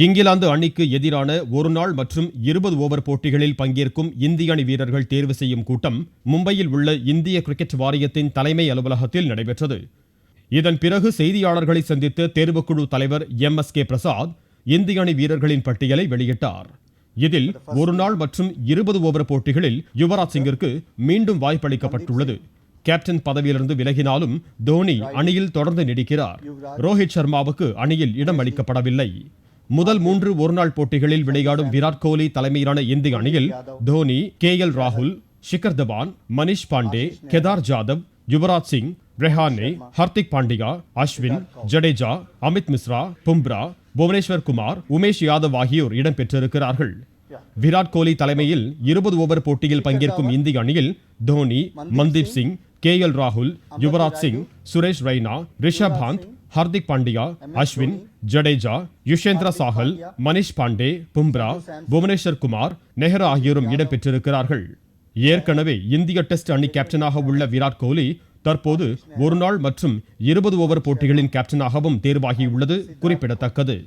இங்கிலாந்து அணிக்கு எதிரான ஒருநாள் மற்றும் 20 ஓவர் போட்டிகளில் பங்கேற்கும் இந்திய அணி வீரர்கள் தேர்வு செய்யும் கூட்டம் மும்பையில் உள்ள இந்திய கிரிக்கெட் வாரியத்தின் தலைமை அலுவலகத்தில் நடைபெற்றது. இதன் பிறகு செய்தியாளர்களை சந்தித்த தேர்வுக்குழு தலைவர் MSK பிரசாத் இந்திய அணி வீரர்களின் பட்டியலை வெளியிட்டார். இதில் ஒருநாள் மற்றும் 20 ஓவர் போட்டிகளில் யுவராஜ் சிங்கிற்கு மீண்டும் வாய்ப்பளிக்கப்பட்டுள்ளது. கேப்டன் பதவியிலிருந்து விலகினாலும் தோனி அணியில் தொடர்ந்து நீடிக்கிறார். ரோஹித் சர்மாவுக்கு அணியில் இடம் அளிக்கப்படவில்லை. முதல் 3 ஒருநாள் போட்டிகளில் விளையாடும் விராட் கோலி தலைமையிலான இந்திய அணியில் தோனி, KL ராகுல், ஷிகர் தவான், மனிஷ் பாண்டே, கேதார் ஜாதவ், யுவராஜ் சிங், ரெஹானே, ஹர்திக் பாண்டியா, அஸ்வின், ஜடேஜா, அமித் மிஸ்ரா, பும்ரா, புவனேஸ்வர் குமார், உமேஷ் யாதவ் ஆகியோர் இடம்பெற்றிருக்கிறார்கள். விராட் கோலி தலைமையில் 20 ஓவர் போட்டியில் பங்கேற்கும் இந்திய அணியில் தோனி, மன்தீப் சிங், KL ராகுல், யுவராஜ் சிங், சுரேஷ் ரெய்னா, ரிஷப் பந்த், ஹர்திக் பாண்டியா, அஸ்வின், ஜடேஜா, யுஷேந்திர சாஹல், மனிஷ் பாண்டே, பும்ரா, புவனேஸ்வர் குமார், நெஹ்ரா ஆகியோரும் இடம்பெற்றிருக்கிறார்கள். ஏற்கனவே இந்திய டெஸ்ட் அணி கேப்டனாக உள்ள விராட் கோலி தற்போது ஒருநாள் மற்றும் 20 ஓவர் போட்டிகளின் கேப்டனாகவும் தேர்வாகியுள்ளது குறிப்பிடத்தக்கது.